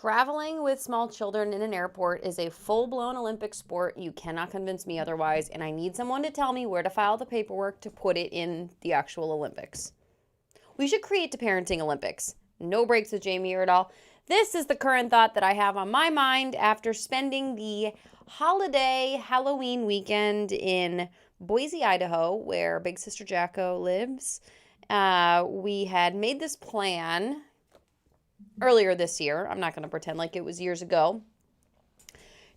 Traveling with small children in an airport is a full-blown Olympic sport. You cannot convince me otherwise, and I need someone to tell me where to file the paperwork to put it in the actual Olympics. We should create the parenting Olympics. No breaks with Jamie Erdahl. This is the current thought that I have on my mind after spending the holiday Halloween weekend in Boise, Idaho, where Big Sister Jacko lives. We had made this plan earlier this year. I'm not going to pretend like it was years ago.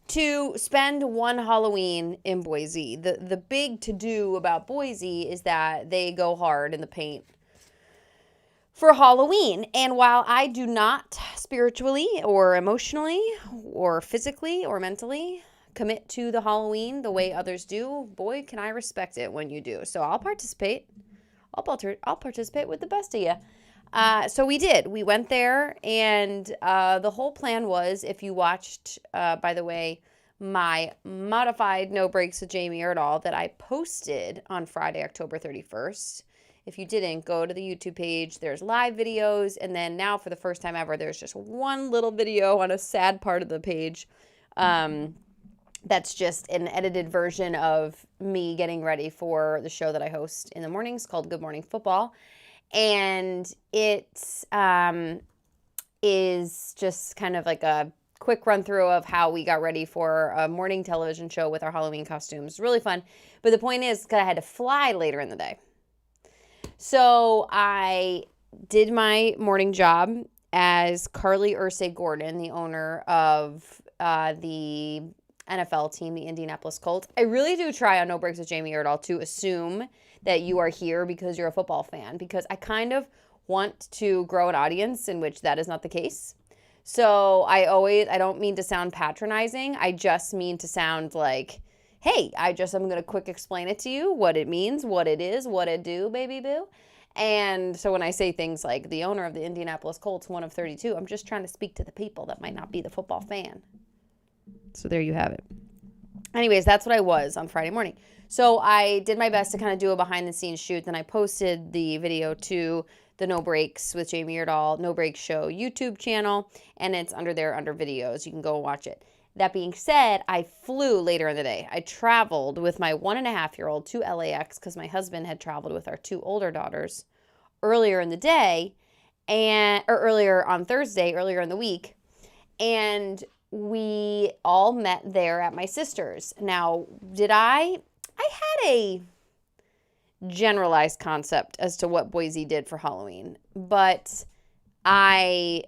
To spend one Halloween in Boise. The big to-do about Boise is that they go hard in the paint for Halloween. And while I do not spiritually or emotionally or physically or mentally commit to the Halloween the way others do, boy, can I respect it when you do. So I'll participate. I'll participate with the best of you. So we did. We went there, and the whole plan was, if you watched, by the way, my modified No Breaks with Jamie Erdahl that I posted on Friday, October 31st. If you didn't, go to the YouTube page. There's live videos, and then now for the first time ever, there's just one little video on a sad part of the page. That's just an edited version of me getting ready for the show that I host in the mornings called Good Morning Football. And it is just kind of like a quick run through of how we got ready for a morning television show with our Halloween costumes. Really fun. But the point is, because I had to fly later in the day. So I did my morning job as Carly Ursay Gordon, the owner of the NFL team, the Indianapolis Colts. I really do try on No Breaks with Jamie Erdahl to assume that you are here because you're a football fan, because I kind of want to grow an audience in which that is not the case. So I don't mean to sound patronizing. I just mean to sound like, hey, I'm going to quick explain it to you, what it means, what it is, what it do, baby boo. And so when I say things like the owner of the Indianapolis Colts, one of 32, I'm just trying to speak to the people that might not be the football fan. So there you have it. Anyways, that's what I was on Friday morning. So I did my best to kind of do a behind-the-scenes shoot. Then I posted the video to the No Breaks with Jamie Erdahl No Breaks Show YouTube channel, and it's under videos. You can go watch it. That being said, I flew later in the day. I traveled with my 1.5-year-old to LAX because my husband had traveled with our 2 older daughters earlier in the day, or earlier on Thursday, earlier in the week, and we all met there at my sister's. Now, I had a generalized concept as to what Boise did for Halloween, but I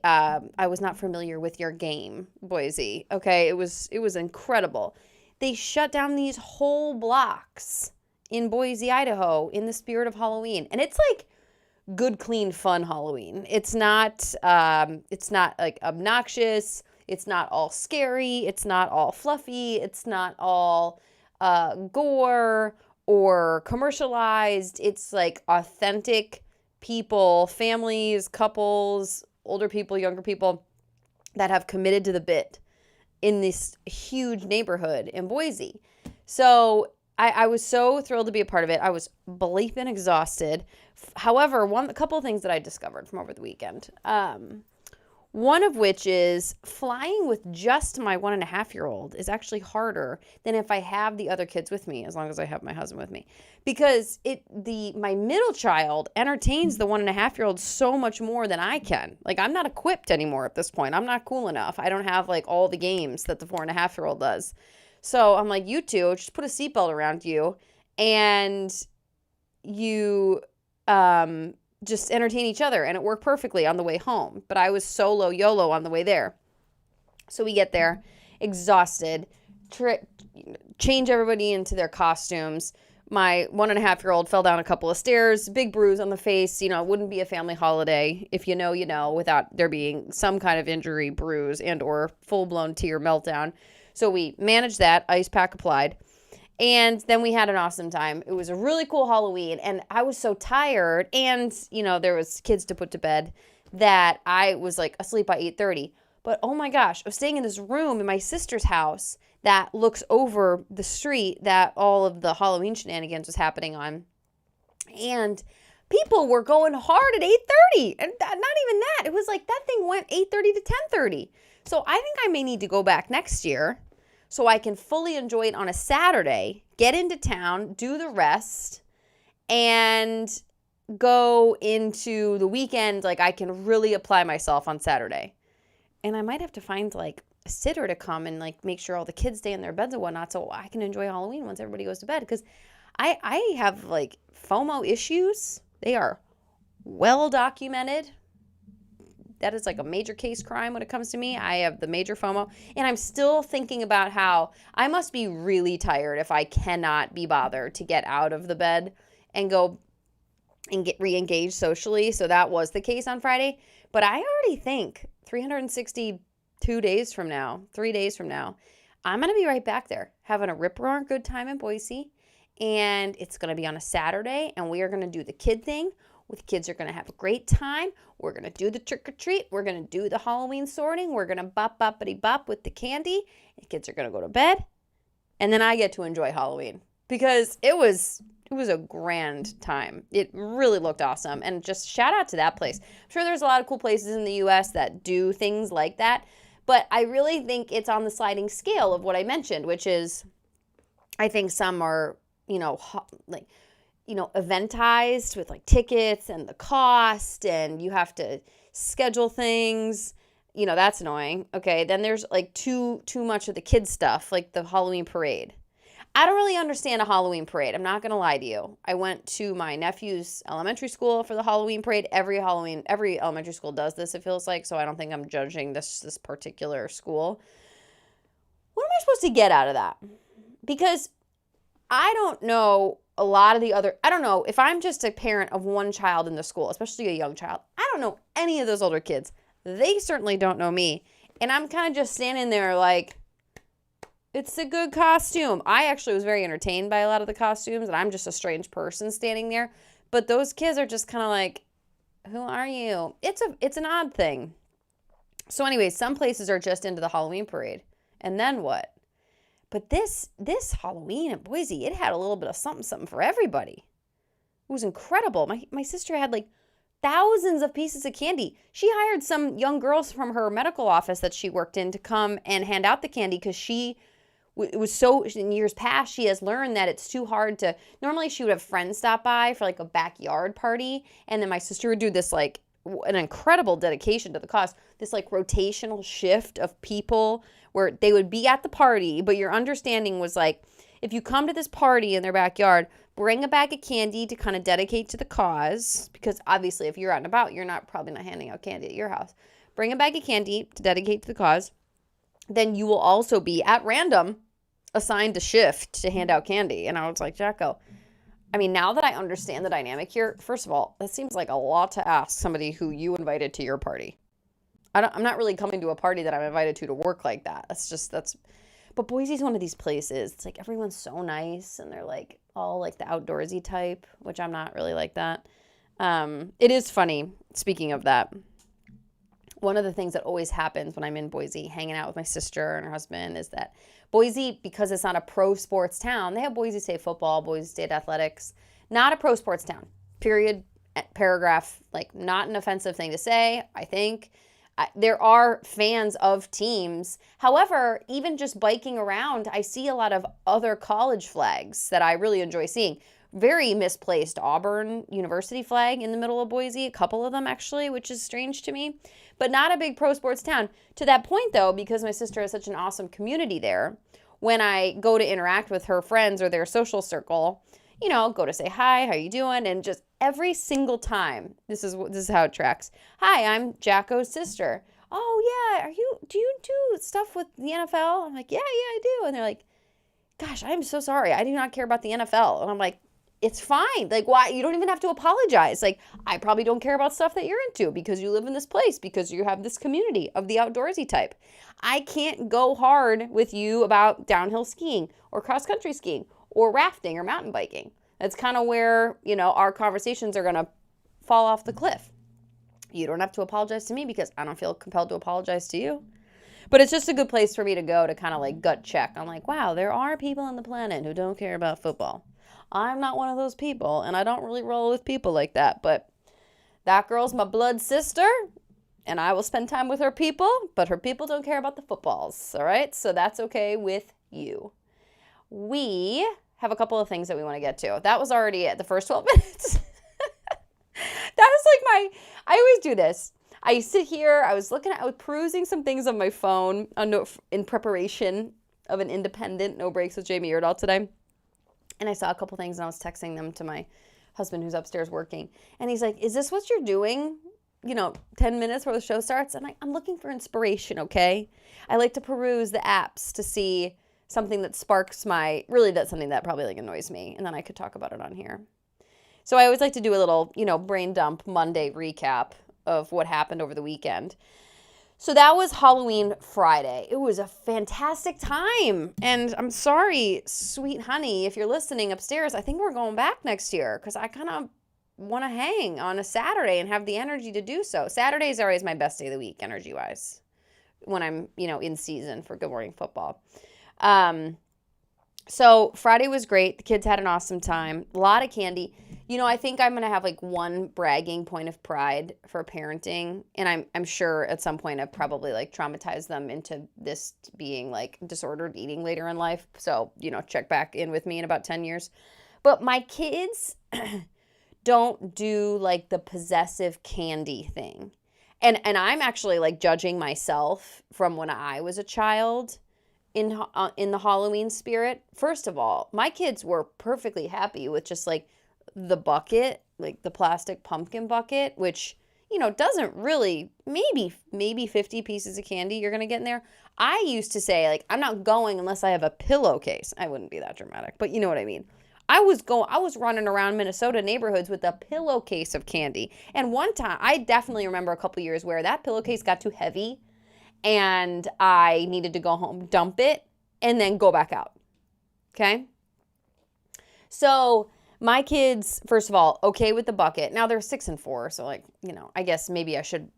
was not familiar with your game, Boise. Okay, it was incredible. They shut down these whole blocks in Boise, Idaho, in the spirit of Halloween, and it's like good, clean, fun Halloween. It's not like obnoxious. It's not all scary. It's not all fluffy. It's not all gore or commercialized. It's like authentic people, families, couples, older people, younger people that have committed to the bit in this huge neighborhood in Boise. So I was so thrilled to be a part of it. I was bleeping exhausted. However, a couple of things that I discovered from over the weekend. One of which is flying with just my 1.5-year-old is actually harder than if I have the other kids with me, as long as I have my husband with me. Because my middle child entertains the 1.5-year-old so much more than I can. Like, I'm not equipped anymore at this point. I'm not cool enough. I don't have like all the games that the 4.5-year-old does. So I'm like, you two, just put a seatbelt around you and you just entertain each other, and it worked perfectly on the way home. But I was solo YOLO on the way there. So we get there, exhausted, change everybody into their costumes. My 1.5-year-old fell down a couple of stairs, big bruise on the face. You know, it wouldn't be a family holiday if you know, without there being some kind of injury, bruise, and or full-blown tear meltdown. So we managed that, ice pack applied. And then we had an awesome time. It was a really cool Halloween, and I was so tired, and, there was kids to put to bed, that I was, like, asleep by 8:30. But, oh my gosh, I was staying in this room in my sister's house that looks over the street that all of the Halloween shenanigans was happening on. And people were going hard at 8:30, and not even that. It was like that thing went 8:30 to 10:30. So I think I may need to go back next year so I can fully enjoy it on a Saturday, get into town, do the rest, and go into the weekend. Like, I can really apply myself on Saturday. And I might have to find like a sitter to come and like make sure all the kids stay in their beds and whatnot so I can enjoy Halloween once everybody goes to bed. Because I have like FOMO issues. They are well documented. That is like a major case crime when it comes to me. I have the major FOMO. And I'm still thinking about how I must be really tired if I cannot be bothered to get out of the bed and go and get re-engaged socially. So that was the case on Friday. But I already think 362 days from now, 3 days from now, I'm going to be right back there having a rip-roaring good time in Boise. And it's going to be on a Saturday, and we are going to do the kid thing. The kids are going to have a great time. We're going to do the trick-or-treat. We're going to do the Halloween sorting. We're going to bop-boppity-bop with the candy. The kids are going to go to bed. And then I get to enjoy Halloween because it was a grand time. It really looked awesome. And just shout out to that place. I'm sure there's a lot of cool places in the U.S. that do things like that. But I really think it's on the sliding scale of what I mentioned, which is I think some are, eventized with like tickets and the cost, and you have to schedule things. That's annoying. Okay, then there's like too much of the kids stuff, like the Halloween parade. I don't really understand a Halloween parade. I'm not going to lie to you. I went to my nephew's elementary school for the Halloween parade. Every elementary school does this, it feels like, so I don't think I'm judging this particular school. What am I supposed to get out of that? Because I don't know a lot of the other, I don't know if I'm just a parent of one child in the school, especially a young child. I don't know any of those older kids. They certainly don't know me. And I'm kind of just standing there like, it's a good costume. I actually was very entertained by a lot of the costumes, and I'm just a strange person standing there. But those kids are just kind of like, who are you? It's an odd thing. So anyways, some places are just into the Halloween parade. And then what? But this Halloween in Boise, it had a little bit of something for everybody. It was incredible. My sister had like thousands of pieces of candy. She hired some young girls from her medical office that she worked in to come and hand out the candy because it was so, in years past, she has learned that it's too hard to, normally she would have friends stop by for like a backyard party. And then my sister would do this like an incredible dedication to the cause, this like rotational shift of people where they would be at the party, but your understanding was like, if you come to this party in their backyard, bring a bag of candy to kind of dedicate to the cause, because obviously if you're out and about, you're probably not handing out candy at your house. Bring a bag of candy to dedicate to the cause. Then you will also be at random assigned a shift to hand out candy. And I was like, Jacko, I mean, now that I understand the dynamic here, first of all, that seems like a lot to ask somebody who you invited to your party. I'm not really coming to a party that I'm invited to work like that. But Boise's one of these places. It's like everyone's so nice and they're like all like the outdoorsy type, which I'm not really like that. It is funny, speaking of that. One of the things that always happens when I'm in Boise hanging out with my sister and her husband is that Boise, because it's not a pro sports town, they have Boise State football, Boise State athletics, not a pro sports town, period, paragraph, like not an offensive thing to say, I think. There are fans of teams. However, even just biking around, I see a lot of other college flags that I really enjoy seeing. Very misplaced Auburn University flag in the middle of Boise, a couple of them actually, which is strange to me, but not a big pro sports town. To that point though, because my sister has such an awesome community there, when I go to interact with her friends or their social circle, go to say hi, how you doing? And just every single time, this is how it tracks. Hi, I'm Jacko's sister. Oh yeah, do you do stuff with the NFL? I'm like, yeah, I do. And they're like, gosh, I'm so sorry. I do not care about the NFL. And I'm like, it's fine. Like, why? You don't even have to apologize. Like, I probably don't care about stuff that you're into because you live in this place, because you have this community of the outdoorsy type. I can't go hard with you about downhill skiing or cross-country skiing or rafting or mountain biking. That's kind of where, our conversations are going to fall off the cliff. You don't have to apologize to me because I don't feel compelled to apologize to you. But it's just a good place for me to go to kind of like gut check. I'm like, wow, there are people on the planet who don't care about football. I'm not one of those people, and I don't really roll with people like that. But that girl's my blood sister, And I will spend time with her people, but her people don't care about the footballs, all right? So that's okay with you. We have a couple of things that we want to get to. That was already at the first 12 minutes. That is like I always do this. I sit here, I was perusing some things on my phone in preparation of an independent No Breaks with Jamie Erdahl today. And I saw a couple things and I was texting them to my husband who's upstairs working. And he's like, is this what you're doing? 10 minutes before the show starts? And I'm looking for inspiration, okay? I like to peruse the apps to see something that sparks that's something that probably like annoys me. And then I could talk about it on here. So I always like to do a little, brain dump Monday recap of what happened over the weekend. So that was Halloween Friday. It was a fantastic time. And I'm sorry, sweet honey, if you're listening upstairs, I think we're going back next year because I kind of want to hang on a Saturday and have the energy to do so. Saturdays are always my best day of the week, energy-wise, when I'm, in season for Good Morning Football. So Friday was great. The kids had an awesome time. A lot of candy. I think I'm going to have like one bragging point of pride for parenting. And I'm sure at some point I've probably like traumatized them into this being like disordered eating later in life. So, check back in with me in about 10 years. But my kids don't do like the possessive candy thing. And I'm actually like judging myself from when I was a child in the Halloween spirit. First of all, my kids were perfectly happy with just like the bucket, like the plastic pumpkin bucket, which, doesn't really, maybe 50 pieces of candy you're going to get in there. I used to say like, I'm not going unless I have a pillowcase. I wouldn't be that dramatic, but you know what I mean? I was running around Minnesota neighborhoods with a pillowcase of candy. And one time, I definitely remember a couple years where that pillowcase got too heavy and I needed to go home, dump it, and then go back out. Okay? So my kids, first of all, okay with the bucket. Now they're 6 and 4, so like, I guess maybe I should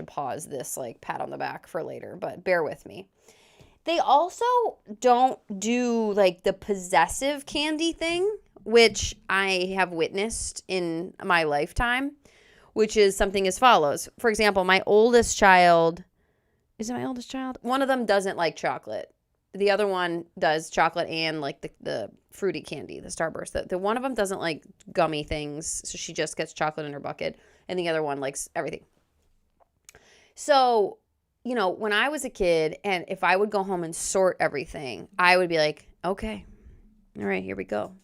pause this like pat on the back for later, but bear with me. They also don't do like the possessive candy thing, which I have witnessed in my lifetime, which is something as follows. For example, my oldest child, is it my oldest child? One of them doesn't like chocolate. The other one does chocolate and like the fruity candy, the Starburst. The one of them doesn't like gummy things, so she just gets chocolate in her bucket. And the other one likes everything. So, when I was a kid and if I would go home and sort everything, I would be like, okay, all right, here we go.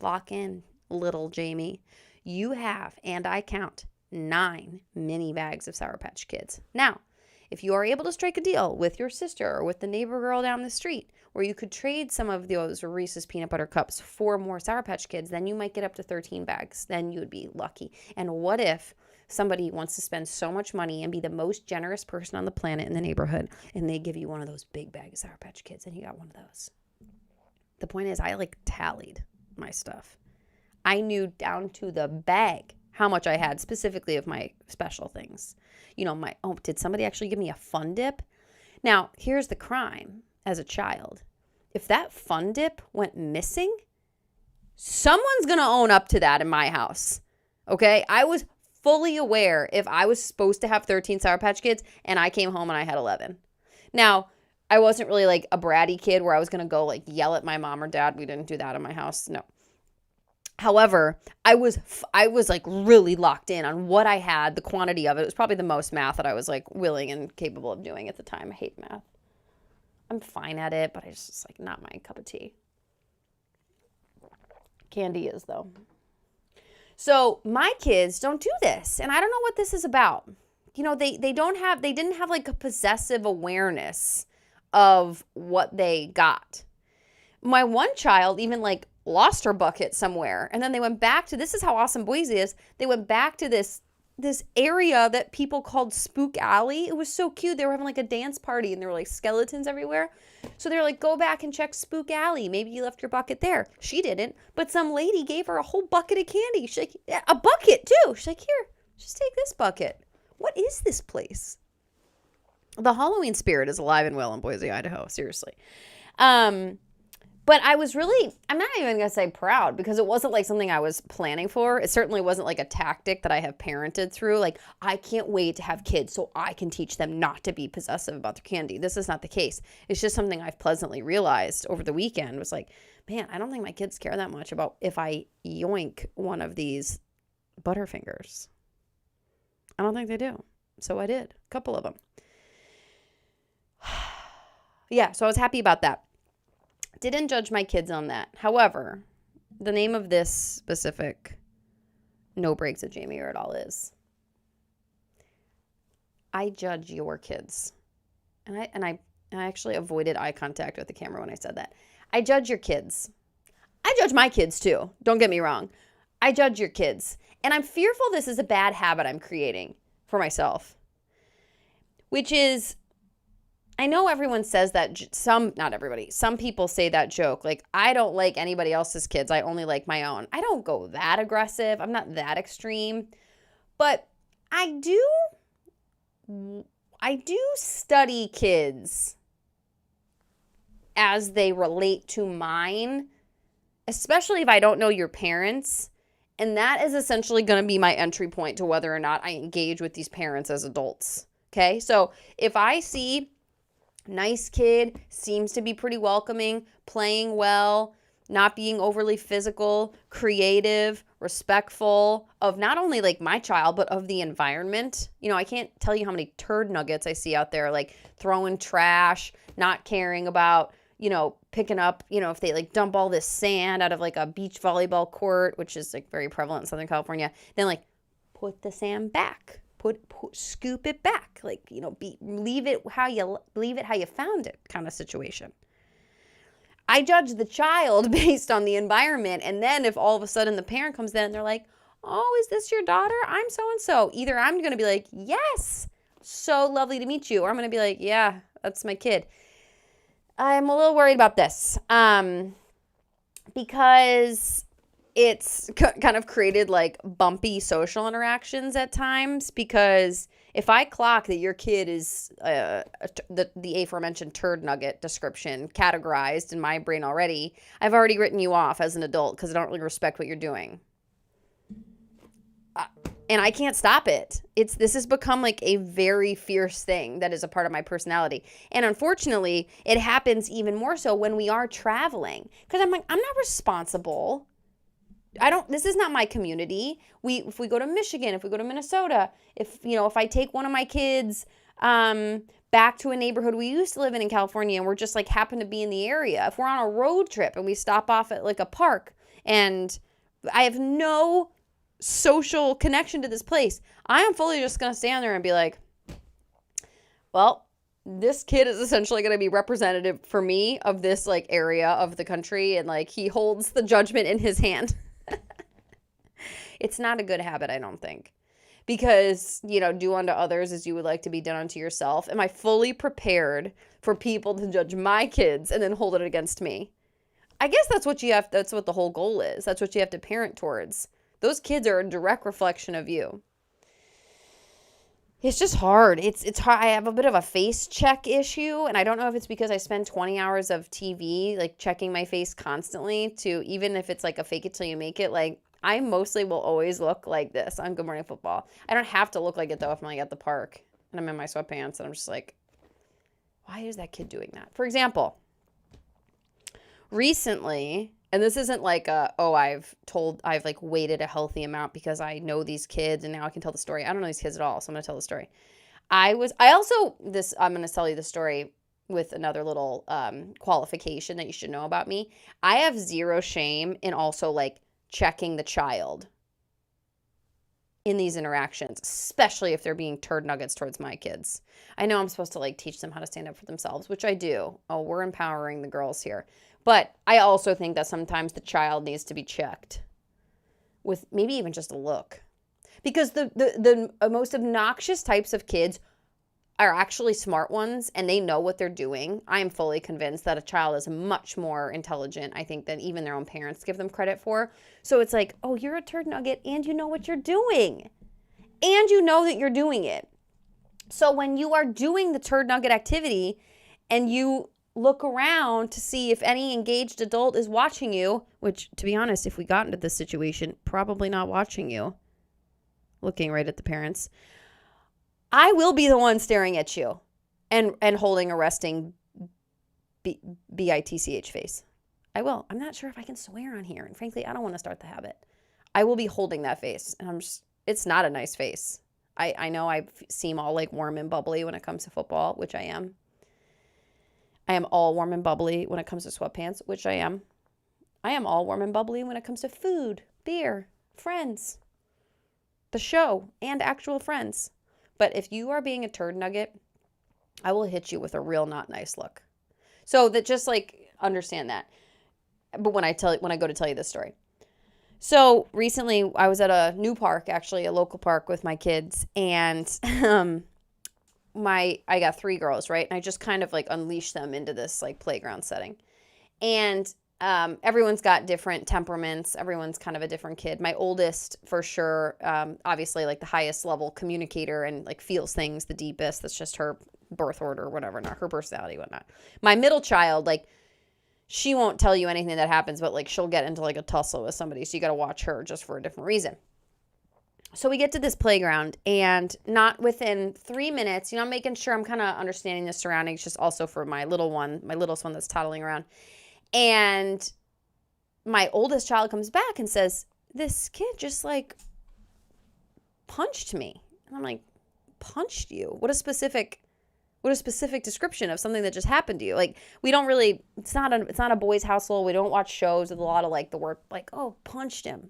Lock in, little Jamie. You have, and I count, 9 mini bags of Sour Patch Kids. Now, if you are able to strike a deal with your sister or with the neighbor girl down the street where you could trade some of those Reese's Peanut Butter Cups for more Sour Patch Kids, then you might get up to 13 bags. Then you would be lucky. And what if somebody wants to spend so much money and be the most generous person on the planet in the neighborhood and they give you one of those big bags of Sour Patch Kids and you got one of those? The point is, I like tallied my stuff. I knew down to the bag how much I had specifically of my special things. Did somebody actually give me a Fun Dip? Now, here's the crime as a child. If that Fun Dip went missing, someone's going to own up to that in my house. Okay? I was fully aware if I was supposed to have 13 Sour Patch Kids and I came home and I had 11. Now, I wasn't really like a bratty kid where I was going to go like yell at my mom or dad. We didn't do that in my house. No. However, I was like really locked in on what I had, the quantity of it. It was probably the most math that I was like willing and capable of doing at the time. I hate math. I'm fine at it, but it's just like not my cup of tea. Candy is though. So my kids don't do this, and I don't know what this is about. They didn't have like a possessive awareness of what they got. My one child even like lost her bucket somewhere. And then they went back to, this is how awesome Boise is. They went back to this area that people called Spook Alley. It was so cute. They were having like a dance party and there were like skeletons everywhere. So they were like, go back and check Spook Alley. Maybe you left your bucket there. She didn't, but some lady gave her a whole bucket of candy. She's like, yeah, a bucket too. She's like, here, just take this bucket. What is this place? The Halloween spirit is alive and well in Boise, Idaho. Seriously. But I was really, I'm not even going to say proud, because it wasn't like something I was planning for. It certainly wasn't like a tactic that I have parented through. Like, I can't wait to have kids so I can teach them not to be possessive about their candy. This is not the case. It's just something I've pleasantly realized over the weekend. Was like, man, I don't think my kids care that much about if I yoink one of these Butterfingers. I don't think they do. So I did. A couple of them. Yeah, so I was happy about that. Didn't judge my kids on that. However, the name of this specific No Breaks of Jamie Erdahl is, I judge your kids. And I actually avoided eye contact with the camera when I said that. I judge your kids. I judge my kids too. Don't get me wrong. I judge your kids. And I'm fearful this is a bad habit I'm creating for myself. Which is, I know everyone says that, not everybody, some people say that joke, like, I don't like anybody else's kids, I only like my own. I don't go that aggressive, I'm not that extreme, but I do study kids as they relate to mine, especially if I don't know your parents, and that is essentially going to be my entry point to whether or not I engage with these parents as adults, okay? So if I see nice kid, seems to be pretty welcoming, playing well, not being overly physical, creative, respectful of not only like my child, but of the environment. You know, I can't tell you how many turd nuggets I see out there, like throwing trash, not caring about, you know, picking up, you know, if they like dump all this sand out of like a beach volleyball court, which is like very prevalent in Southern California, then like put the sand back. Scoop it back, like, you know, leave it how you found it kind of situation. I judge the child based on the environment, and then if all of a sudden the parent comes in and they're like, oh, is this your daughter? I'm so-and-so. Either I'm going to be like, yes, so lovely to meet you, or I'm going to be like, yeah, that's my kid. I'm a little worried about this because it's kind of created like bumpy social interactions at times, because if I clock that your kid is the aforementioned turd nugget description categorized in my brain already, I've already written you off as an adult because I don't really respect what you're doing. And I can't stop it. This has become like a very fierce thing that is a part of my personality. And unfortunately, it happens even more so when we are traveling, because I'm like, I'm not responsible. This is not my community. If we go to Michigan, if we go to Minnesota, if I take one of my kids back to a neighborhood we used to live in California, and we're just like happen to be in the area, if we're on a road trip and we stop off at like a park and I have no social connection to this place, I am fully just going to stand there and be like, well, this kid is essentially going to be representative for me of this like area of the country, and like he holds the judgment in his hand. It's not a good habit, I don't think, because, do unto others as you would like to be done unto yourself. Am I fully prepared for people to judge my kids and then hold it against me? I guess that's what the whole goal is. That's what you have to parent towards. Those kids are a direct reflection of you. It's just hard. It's hard. I have a bit of a face check issue, and I don't know if it's because I spend 20 hours of TV, like checking my face constantly, to even if it's like a fake it till you make it, like I mostly will always look like this on Good Morning Football. I don't have to look like it though if I'm like at the park and I'm in my sweatpants and I'm just like, why is that kid doing that? For example, recently, and this isn't like I've like waited a healthy amount because I know these kids and now I can tell the story. I don't know these kids at all, so I'm going to tell the story. I'm going to tell you the story with another little qualification that you should know about me. I have zero shame in also like checking the child in these interactions, especially if they're being turd nuggets towards my kids. I know I'm supposed to like teach them how to stand up for themselves, which I do. Oh, we're empowering the girls here. But I also think that sometimes the child needs to be checked with maybe even just a look. Because the most obnoxious types of kids are actually smart ones, and they know what they're doing. I am fully convinced that a child is much more intelligent, I think, than even their own parents give them credit for. So it's like, oh, you're a turd nugget, and you know what you're doing. And you know that you're doing it. So when you are doing the turd nugget activity, and you look around to see if any engaged adult is watching you, which, to be honest, if we got into this situation, probably not watching you, looking right at the parents, I will be the one staring at you and holding a resting bitch face. I will. I'm not sure if I can swear on here. And frankly, I don't want to start the habit. I will be holding that face. And it's not a nice face. I know I seem all like warm and bubbly when it comes to football, which I am. I am all warm and bubbly when it comes to sweatpants, which I am. I am all warm and bubbly when it comes to food, beer, friends, the show, and actual friends. But if you are being a turd nugget, I will hit you with a real not nice look. So that just like understand that. But when I go to tell you this story. So recently I was at a new park, actually a local park with my kids, and I got 3 girls, right? And I just kind of like unleashed them into this like playground setting. And everyone's got different temperaments. Everyone's kind of a different kid. My oldest, for sure, obviously like the highest level communicator and like feels things the deepest. That's just her birth order, whatever, not her personality, whatnot. My middle child, like, she won't tell you anything that happens, but like she'll get into like a tussle with somebody. So you got to watch her just for a different reason. So we get to this playground, and not within 3 minutes, I'm making sure I'm kind of understanding the surroundings, just also for my littlest one that's toddling around. And my oldest child comes back and says, this kid just like punched me. And I'm like, punched you? What a specific description of something that just happened to you. Like, we don't really, it's not a boys' household. We don't watch shows with a lot of like the word like, oh, punched him.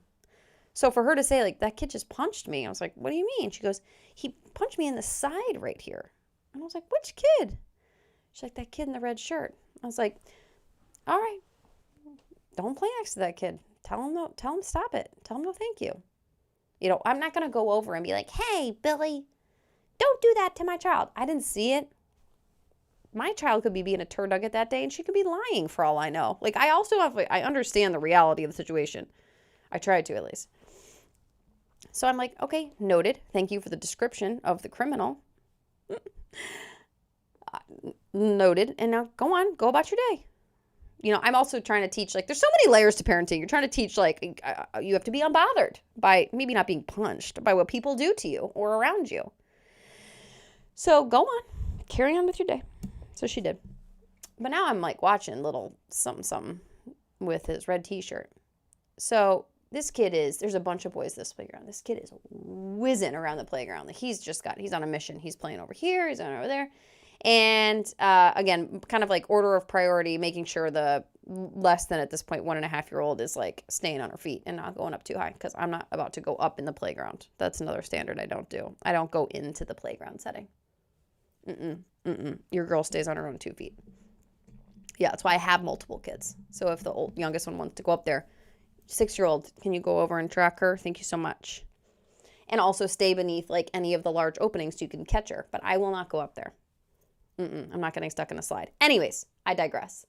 So for her to say like, that kid just punched me, I was like, what do you mean? She goes, he punched me in the side right here. And I was like, which kid? She's like, that kid in the red shirt. I was like, all right, don't play next to that kid. Tell him no, tell him stop it. Tell him no thank you. I'm not going to go over and be like, hey, Billy, don't do that to my child. I didn't see it. My child could be being a turd nugget that day, and she could be lying for all I know. Like, I understand the reality of the situation. I tried to, at least. So I'm like, okay, noted. Thank you for the description of the criminal. Noted. And now go about your day. I'm also trying to teach, like, there's so many layers to parenting. You're trying to teach, like, you have to be unbothered by maybe not being punched, by what people do to you or around you. So go on. Carry on with your day. So she did. But now I'm, like, watching little something with his red t-shirt. So this kid there's a bunch of boys this playground. This kid is whizzing around the playground. Like, he's on a mission. He's playing over here. He's on over there. And again, kind of like order of priority, making sure the less than, at this point, 1.5-year-old is like staying on her feet and not going up too high, because I'm not about to go up in the playground. That's another standard I don't do. I don't go into the playground setting. Your girl stays on her own 2 feet. Yeah, that's why I have multiple kids. So if the youngest one wants to go up there, 6-year-old, can you go over and track her? Thank you so much. And also stay beneath like any of the large openings so you can catch her. But I will not go up there. I'm not getting stuck in a slide. Anyways, I digress.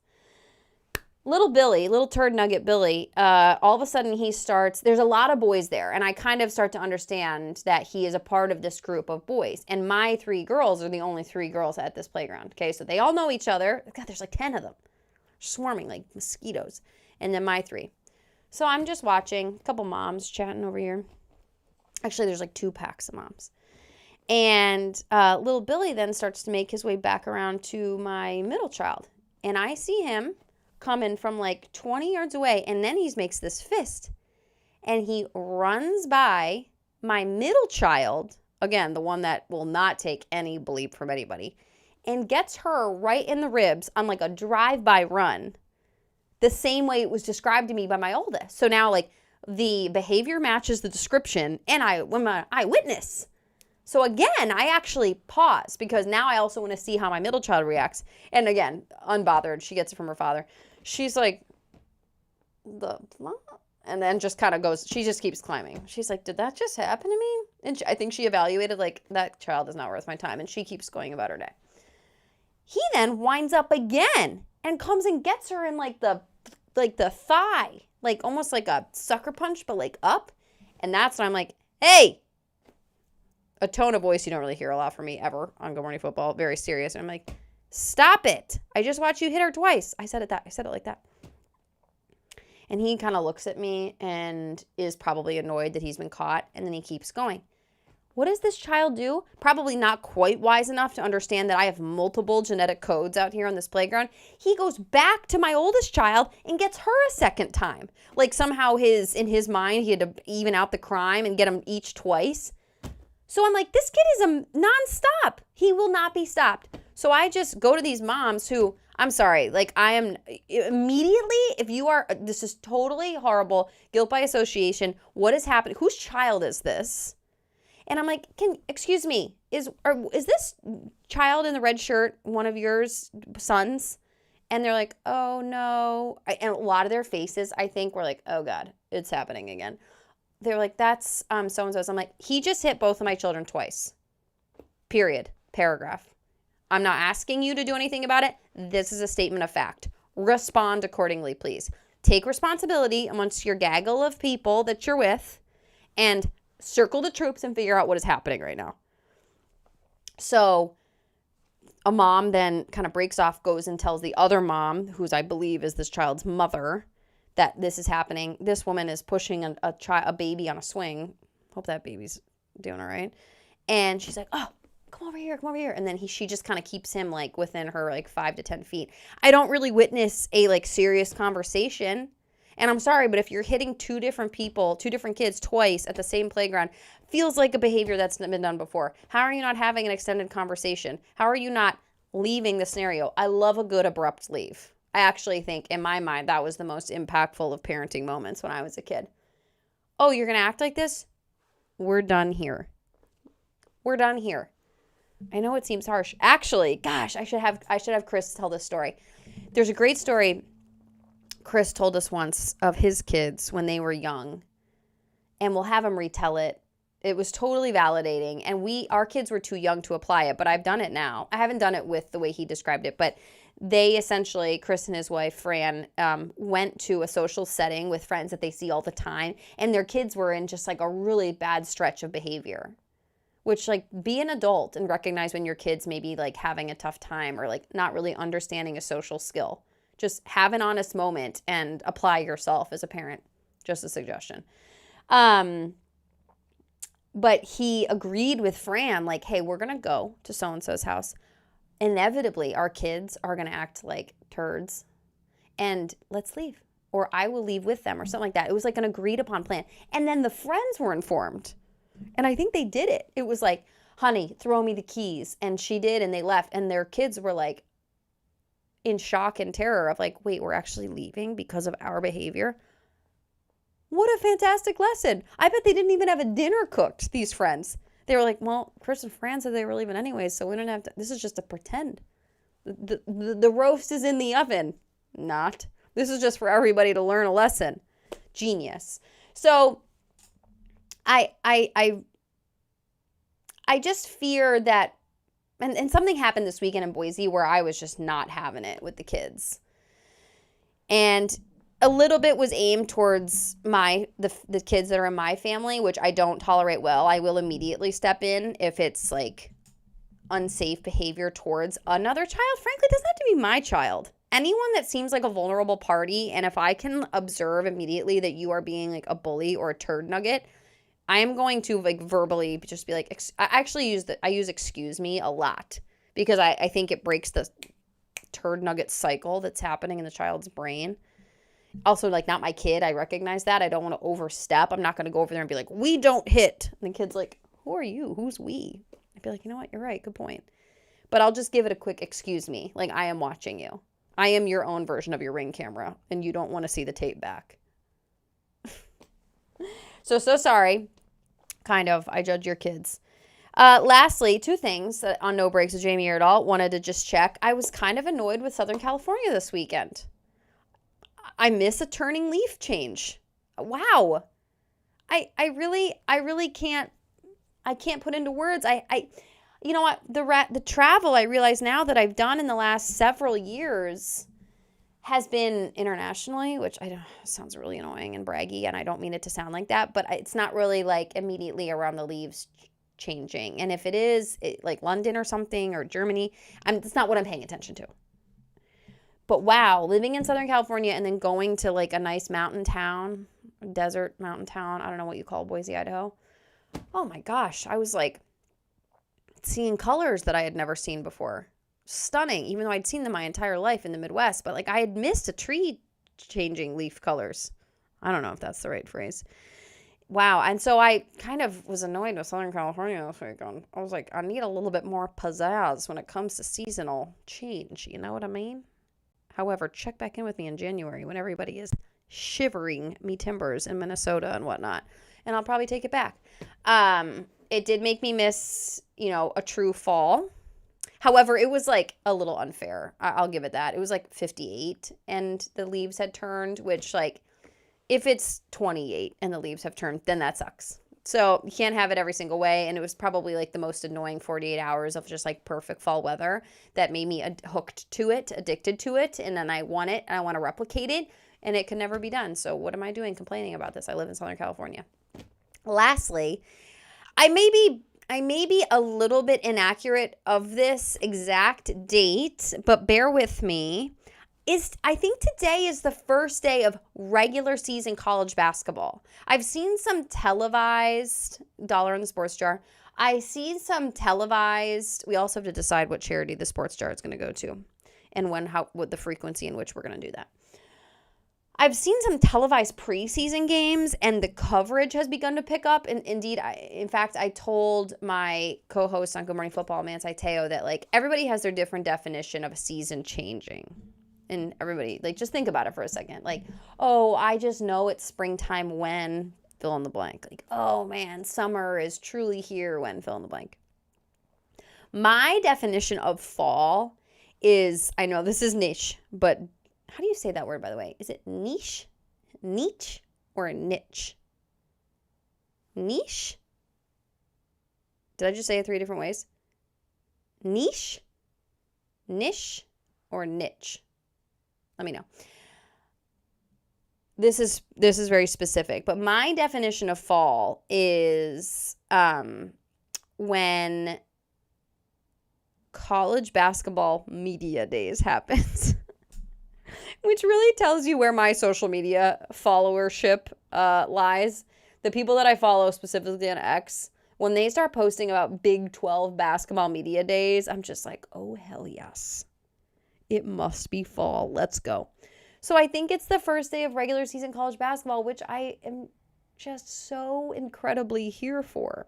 Little turd nugget Billy, all of a sudden there's a lot of boys there, and I kind of start to understand that he is a part of this group of boys. And my 3 girls are the only 3 girls at this playground. Okay, so they all know each other. God, there's like 10 of them. Swarming like mosquitoes. And then my 3. So I'm just watching, a couple moms chatting over here. Actually, there's like 2 packs of moms. And little Billy then starts to make his way back around to my middle child. And I see him coming from like 20 yards away. And then he makes this fist. And he runs by my middle child, again, the one that will not take any bleep from anybody, and gets her right in the ribs on like a drive-by run, the same way it was described to me by my oldest. So now like the behavior matches the description, and I'm an eyewitness. So again, I actually pause, because now I also want to see how my middle child reacts. And again, unbothered, she gets it from her father. She's like, and then just kind of goes, she just keeps climbing. She's like, did that just happen to me? And I think she evaluated, like, that child is not worth my time. And she keeps going about her day. He then winds up again and comes and gets her in like the thigh, like almost like a sucker punch, but like up. And that's when I'm like, hey, a tone of voice you don't really hear a lot from me ever on Good Morning Football, very serious. And I'm like, Stop it. I just watched you hit her twice. I said it like that. And he kind of looks at me and is probably annoyed that he's been caught. And then he keeps going. What does this child do? Probably not quite wise enough to understand that I have multiple genetic codes out here on this playground. He goes back to my oldest child and gets her a second time. Like somehow in his mind, he had to even out the crime and get them each twice. So I'm like, this kid is a nonstop. He will not be stopped. So I just go to these moms who, I'm sorry, like I am immediately, if you are, this is totally horrible, guilt by association. What is happening? Whose child is this? And I'm like, excuse me, is this child in the red shirt one of yours sons? And they're like, oh no. And a lot of their faces, I think, were like, oh God, it's happening again. They're like, that's so-and-so's. I'm like, he just hit both of my children twice. Period. Paragraph. I'm not asking you to do anything about it. This is a statement of fact. Respond accordingly, please. Take responsibility amongst your gaggle of people that you're with and circle the troops and figure out what is happening right now. So a mom then kind of breaks off, goes and tells the other mom, who's I believe is this child's mother, that this is happening. This woman is pushing a baby on a swing. Hope that baby's doing all right. And she's like, oh, come over here. And then she just kind of keeps him like within her like 5 to 10 feet. I don't really witness a like serious conversation. And I'm sorry, but if you're hitting two different kids twice at the same playground, feels like a behavior that's been done before. How are you not having an extended conversation? How are you not leaving the scenario? I love a good abrupt leave. I actually think, in my mind, that was the most impactful of parenting moments when I was a kid. Oh, you're going to act like this? We're done here. I know it seems harsh. Actually, gosh, I should have Chris tell this story. There's a great story Chris told us once of his kids when they were young, and we'll have him retell it. It was totally validating, and our kids were too young to apply it, but I've done it now. I haven't done it with the way he described it, but they essentially, Chris and his wife, Fran, went to a social setting with friends that they see all the time, and their kids were in just like a really bad stretch of behavior, which like be an adult and recognize when your kids may be like having a tough time or like not really understanding a social skill. Just have an honest moment and apply yourself as a parent. Just a suggestion. But he agreed with Fran, like, hey, we're going to go to so-and-so's house. Inevitably, our kids are going to act like turds. And let's leave. Or I will leave with them or something like that. It was like an agreed upon plan. And then the friends were informed. And I think they did it. It was like, honey, throw me the keys. And she did, and they left. And their kids were like, in shock and terror of like, wait, we're actually leaving because of our behavior. What a fantastic lesson. I bet they didn't even have a dinner cooked, these friends. They were like, well, Chris and Fran said they were leaving anyways, so we don't have to, this is just a pretend. The roast is in the oven. Not. This is just for everybody to learn a lesson. Genius. So I just fear that And something happened this weekend in Boise where I was just not having it with the kids. And a little bit was aimed towards the kids that are in my family, which I don't tolerate well. I will immediately step in if it's like unsafe behavior towards another child. Frankly, it doesn't have to be my child. Anyone that seems like a vulnerable party, and if I can observe immediately that you are being like a bully or a turd nugget, I am going to like verbally just be like, I use excuse me a lot because I think it breaks the turd nugget cycle that's happening in the child's brain. Also, like, not my kid. I recognize that. I don't want to overstep. I'm not going to go over there and be like, we don't hit. And the kid's like, who are you? Who's we? I'd be like, you know what? You're right. Good point. But I'll just give it a quick excuse me. Like, I am watching you. I am your own version of your Ring camera, and you don't want to see the tape back. So sorry. Kind of. I judge your kids. Lastly, two things that on No Breaks with Jamie Erdahl wanted to just check. I was kind of annoyed with Southern California this weekend. I miss a turning leaf change. Wow. I really can't put into words. You know what? The travel I realize now that I've done in the last several years has been internationally, which sounds really annoying and braggy, and I don't mean it to sound like that, but it's not really like immediately around the leaves changing. And if it is like London or something or Germany, it's not what I'm paying attention to. But wow, living in Southern California and then going to like a nice mountain town, desert mountain town, I don't know what you call Boise, Idaho. Oh my gosh, I was like seeing colors that I had never seen before. Stunning, even though I'd seen them my entire life in the Midwest, but like I had missed a tree changing leaf colors. I don't know if that's the right phrase. Wow. And so I kind of was annoyed with Southern California this weekend. I was like, I need a little bit more pizzazz when it comes to seasonal change. You know what I mean? However, check back in with me in January when everybody is shivering me timbers in Minnesota and whatnot. And I'll probably take it back. It did make me miss, a true fall. However, it was like a little unfair. I'll give it that. It was like 58 and the leaves had turned, which like if it's 28 and the leaves have turned, then that sucks. So you can't have it every single way. And it was probably like the most annoying 48 hours of just like perfect fall weather that made me hooked to it, addicted to it. And then I want it and I want to replicate it and it can never be done. So what am I doing complaining about this? I live in Southern California. Lastly, I may be a little bit inaccurate of this exact date, but bear with me. I think today is the first day of regular season college basketball. I've seen some televised, $1 in the sports jar. I see some televised. We also have to decide what charity the sports jar is going to go to and what the frequency in which we're going to do that. I've seen some televised preseason games and the coverage has begun to pick up. And indeed, in fact, I told my co-host on Good Morning Football, Manti Te'o, that like everybody has their different definition of a season changing. And everybody, like, just think about it for a second. Like, oh, I just know it's springtime when fill in the blank. Like, oh man, summer is truly here when fill in the blank. My definition of fall is, I know this is niche, but how do you say that word, by the way? Is it niche, or niche? Niche? Did I just say it 3 different ways? Niche, or niche? Let me know. This is very specific, but my definition of fall is when college basketball media days happens. Which really tells you where my social media followership lies. The people that I follow specifically on X, when they start posting about Big 12 basketball media days, I'm just like, oh, hell yes. It must be fall. Let's go. So I think it's the first day of regular season college basketball, which I am just so incredibly here for.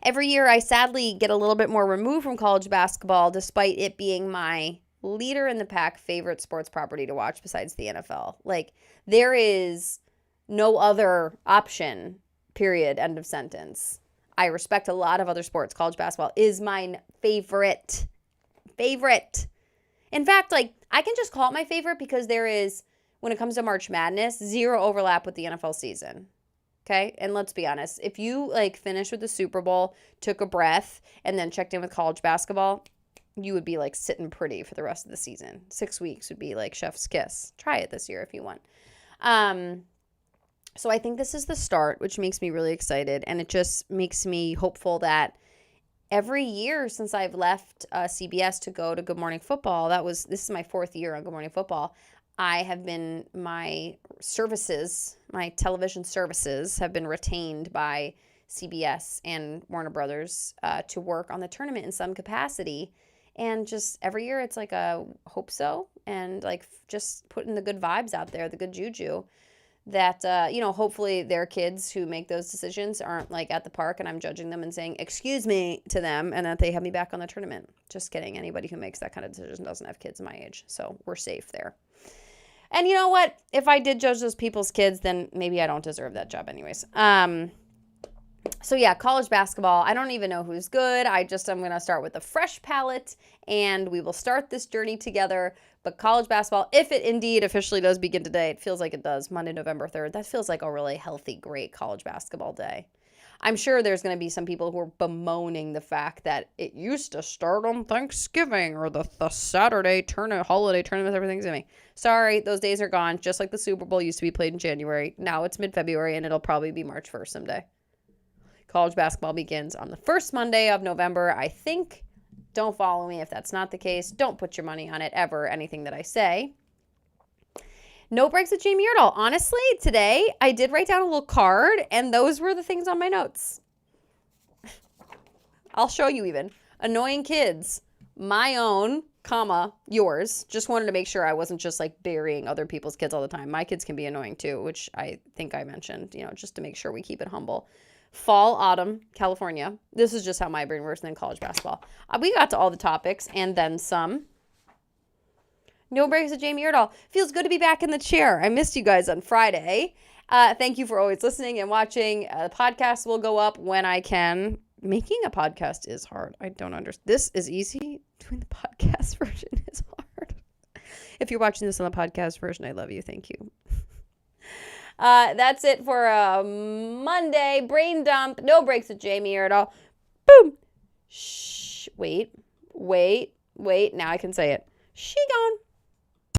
Every year, I sadly get a little bit more removed from college basketball, despite it being my leader in the pack favorite sports property to watch besides the NFL. Like, there is no other option, period, end of sentence. I respect a lot of other sports. College basketball is my favorite. In fact, like, I can just call it my favorite because there is, when it comes to March Madness, zero overlap with the NFL season. Okay? And let's be honest, if you like finished with the Super Bowl, took a breath, and then checked in with college basketball, you would be like sitting pretty for the rest of the season. 6 weeks would be like chef's kiss. Try it this year if you want. So I think this is the start, which makes me really excited. And it just makes me hopeful that every year since I've left CBS to go to Good Morning Football, this is my 4th year on Good Morning Football. My television services have been retained by CBS and Warner Brothers to work on the tournament in some capacity. And just every year it's like a hope so, and like just putting the good vibes out there, the good juju that, hopefully their kids who make those decisions aren't like at the park and I'm judging them and saying, excuse me to them, and that they have me back on the tournament. Just kidding. Anybody who makes that kind of decision doesn't have kids my age. So we're safe there. And you know what? If I did judge those people's kids, then maybe I don't deserve that job anyways. So yeah, college basketball, I don't even know who's good. I'm going to start with a fresh palette and we will start this journey together. But college basketball, if it indeed officially does begin today, it feels like it does, Monday, November 3rd. That feels like a really healthy, great college basketball day. I'm sure there's going to be some people who are bemoaning the fact that it used to start on Thanksgiving or the Saturday holiday tournament over Thanksgiving. Sorry, those days are gone. Just like the Super Bowl used to be played in January. Now it's mid-February and it'll probably be March 1st someday. College basketball begins on the first Monday of November, I think. Don't follow me if that's not the case. Don't put your money on it ever, anything that I say. No breaks with Jamie Erdahl. Honestly, today I did write down a little card, and those were the things on my notes. I'll show you even. Annoying kids. My own, comma, yours. Just wanted to make sure I wasn't just like burying other people's kids all the time. My kids can be annoying too, which I think I mentioned, just to make sure we keep it humble. Fall, autumn, California. This is just how my brain works, and then college basketball. We got to all the topics and then some. No breaks with Jamie Erdahl. Feels good to be back in the chair. I missed you guys on Friday. Thank you for always listening and watching. The podcast will go up when I can. Making a podcast is hard. I don't understand. This is easy. Doing the podcast version is hard. If you're watching this on the podcast version, I love you. Thank you. That's it for Monday. Brain dump. No breaks with Jamie Erdahl. Boom. Shh. Wait. Now I can say it. She gone.